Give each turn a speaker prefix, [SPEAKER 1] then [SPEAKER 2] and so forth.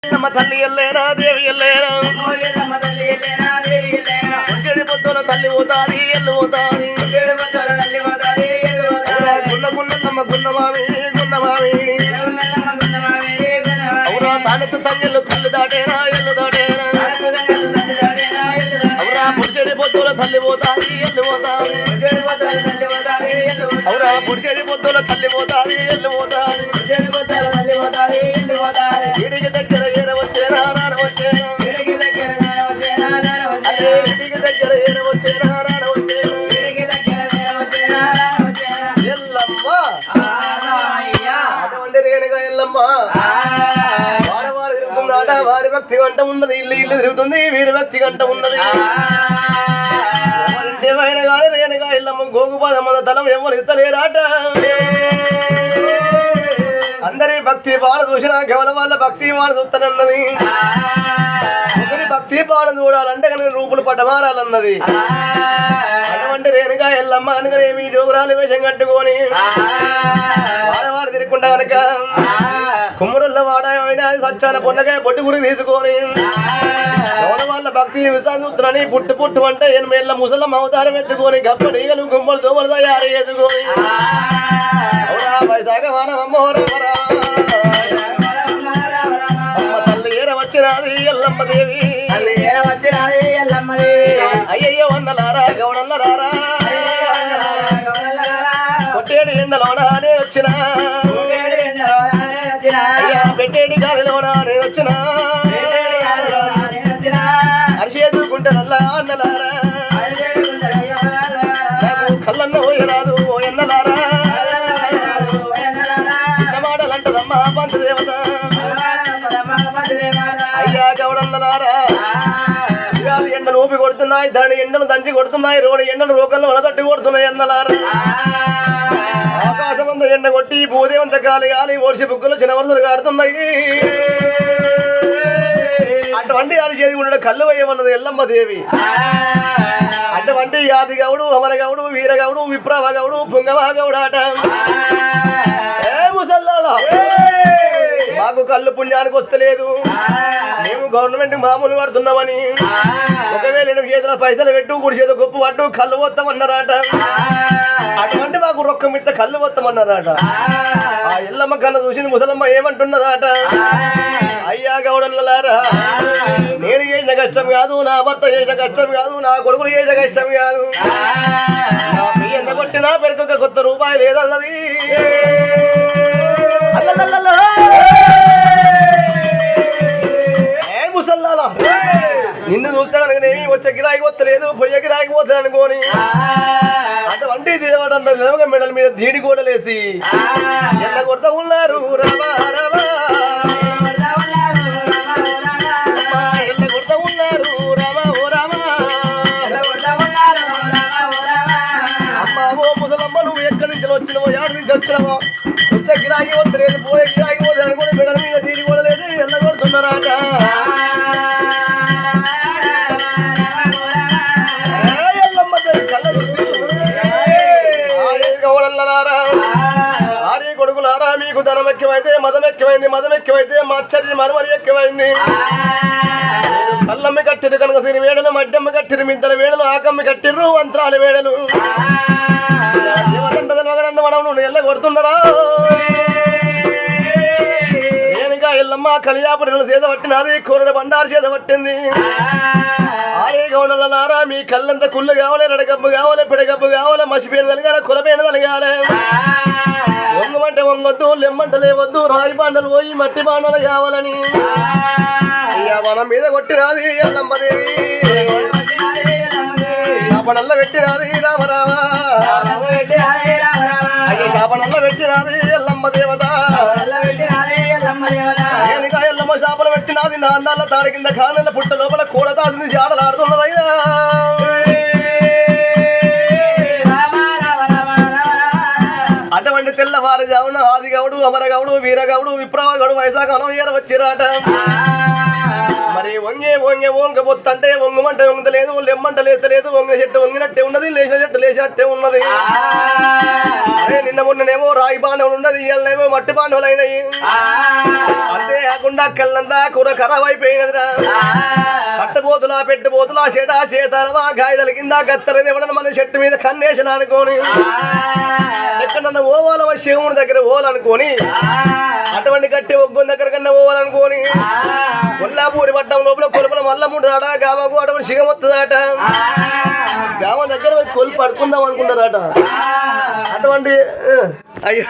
[SPEAKER 1] తల్లి ఎల్లేనా దేవి ఎల్లేనా వచ్చేది పొద్దున తల్లి పోతాది ఎల్లు పోతాది గున్నమ్మ గున్నమామి అవురా తానెత్తు తంగెళ్ళు కళ్ళు దాటేనా ఎల్లు దాటేనా అవురా పుడిచేది పొద్దున తల్లి పోతాది ఎల్లు పోతాది అవురా పుడిచేది పొద్దున తల్లి పోతాది ఎల్లు పోతాది ఇంటికి దగ్గర ఏర వచ్చేనా రాన వచ్చేనా ఇంటికి దగ్గర ఏర వచ్చేనా రాన వచ్చేనా ఎల్లమ్మ అటువంటి రేణుగా ఎల్లమ్మ వాడవాడు తిరుగుతుందాట వారి భక్తి గంట ఉన్నది ఇల్లు ఇల్లు తిరుగుతుంది వీరి భక్తి గంట ఉన్నది ఎవరింటేమైనా కానీ రేణుగా ఎల్లమ్మ గోగుపాదమ్మ తలం ఎవరు ఇస్తలేరాట అందరి భక్తి బాణ చూసినా కేవలం వాళ్ళ భక్తి బాణ చూస్తానన్నది ఒకరి భక్తి బాణ చూడాలంటే కనుక రూపులు పడ్డమారాలన్నది అటువంటి రేణుగా ఎల్లమ్మ అనగానేమి జోగురాలు వేషం కట్టుకొని వాడవాడు తిరుగుకుంటా కనుక కుమ్మరుల్లో వాడైనా సచ్చాన పొన్నగా పొట్టు గుడి తీసుకొని వాళ్ళ భక్తి విశ్వాసూత్రాన్ని పుట్టు పుట్టు అంటే 8 ఏళ్ళ ముసలం అవతారం ఎత్తుకొని గప్పడీగలు గుమ్మలు దోమలు తయారు చేసుకొని వైశాఖ వాడమ్మ తల్లి ఏర వచ్చినది ఎల్లమ్మ దేవి అయ్యయ్యో అన్నలారా గౌడన్నలారా కొట్టేడు ఎండలోనా నేను వచ్చిన పెట్టేడు గాలిలోనా నేను వచ్చిన అరిచేదుకుంటానల్లా అన్నలారా నాకు కళ్ళన్న పోయరాదు ఓ ఎన్నలారా మాటలంటదమ్మా పంచదేవత అయ్యా గౌడన్నలారా ఎండలు ఊపి కొడుతున్నాయి దాని ఎండలు దంచి కొడుతున్నాయి రోడ్డు ఎండలు రోకల్లో వడతట్టి కొడుతున్నాయి అన్నలారా ఆకాశమంత ఎండ కొట్టి భూదేవంత గాలి గాలి ఓడిసి బుక్కులు చిన్న వరుసలు కాడుతున్నాయి అటువంటి గాలి చేది ఉండడం కళ్ళు వేయమన్నది ఎల్లమ్మ దేవి అటువంటి యాది గౌడు అమరగౌడు వీరగౌడు విప్రవగౌడు పుంగవగౌడు ఆట మాకు కళ్ళు పుణ్యానికి వస్తలేదు మేము గవర్నమెంట్ మామూలు పడుతున్నామని ఒకవేళ చేతుల పైసలు పెట్టు గుడి చేత గొప్ప పట్టు కళ్ళు వస్తామన్నారట అటువంటి మాకు రొక్క మిట్ట కళ్ళు వస్తామన్నారట ఆ ఎల్లమ్మ కళ్ళు చూసింది ముసలమ్మ ఏమంటున్నదాట అయ్యా గౌడన్నలారా నేను చేసిన కష్టం కాదు నా భర్త చేసిన కష్టం కాదు నా కొడుకులు చేసిన కష్టం కాదు ఎంత కొట్టినా పెరుకొక కొత్త రూపాయి లేదన్నది ముసల్లాలా నిన్ను చూస్తా కనుకనేమి వచ్చే గిరాకి వస్తలేదు పొయ్య గిరాకి పోతుంది అనుకోని అటువంటి దేవాడన్న నిలవగా మెడల మీద దీడి గోడలేసి ఎల్ల కొడతా ఉన్నారు రామా రామా ఎల్ల కొడతా ఉన్నారు రామా ఓ రామా అమ్మ ఓ ముసలమ్మ నువ్వు ఎక్కడి నుంచి వచ్చినవో యాడి నుంచి వచ్చినవో వచ్చే గిరాకి వస్తలేదు పోయే గిరాకి పోతే అనుకుని మెడల మీద దీడి గోడలేదు ఎల్ల కొడుతున్నారాట ఆర్య కొడుకులారా మీకు ధనం ఎక్కువైతే మదం ఎక్కువైంది మదం ఎక్కువైతే మచ్చరి మరమరి ఎక్కువైంది కళ్ళమ్మి కట్టిరు కనుక సిరి వేడలు మడ్డమ్మ కట్టిరు మిద్దల వేడలు ఆకమ్మి కట్టిర్రు వంత్రాల వేడలు మనం ఎల్ల కొడుతున్నారా నేనుగా ఎల్లమ్మ కలియాపురి చేత పట్టినది కూరడ బండారు చేత పట్టింది ఆరే గౌడలనారా మీ కళ్ళంతా కుళ్ళు కావాలి రెడగబ్బు కావాలి పిడగబ్బు కావాలి మసిపేన తలగాలి కులపేన తలగాలి వంగమంటే వంగొద్దు లెమ్మంట లేవద్దు రాగి బాండలు పోయి మట్టి బాండలు కావాలని అయ్యా మనం మీద కొట్టినది ఎల్లమ్మదేవి శాపనల్ల పెట్టినది రామరామ అయ్యా శాపనల్ల పెట్టినది ఎల్లమ్మ దేవత ఎల్లమ్మ శాపలు పెట్టినది నాన్న తాడి కింద కానెల పుట్ట లోపల కూడ దాసింది జాడలాడుతున్నదయ్యా అటువంటి తెల్లవారుజామున ఆదిగౌడు అమరగౌడు వీరగౌడు విప్రవగౌడు వైశాఖంలో వచ్చిరాట మరి వంగే వంగే వంగ పొత్తంటే వంగమంటే వంగలేదు లెమ్మంట లేతలేదు వంగ చెట్టు వంగినట్టే ఉన్నది లేచిన చెట్టు లేచినట్టే ఉన్నది అరే నిన్న మొన్ననేమో రాయి బాండవులు ఉన్నది ఇవాళనేమో మట్టి బాండవులు అయినాయి అంతేకాకుండా కళ్ళంతా కూర ఖరాబ్ అయిపోయినదిరా కట్టబోతులా పెట్టబోతులా చెడా చేతాలమా గాయదల కింద గత్తరది ఎవడన్నా మన చెట్టు మీద కన్నేసిన అనుకోని ఎక్కడన్నా ఓవాలమా శివుని దగ్గర ఓవాలనుకోని అటువంటి గట్టి ఒగ్గొని దగ్గర కన్నా పోవాలనుకోని కొల్లాపూరి పట్టం లోపల కొలుపుల మల్ల ముడదాట గామకు అటువంటి సిగమొత్తదాట గామ దగ్గర కొలుపు పడుకుందాం అనుకుంటారట అటువంటి అయ్యో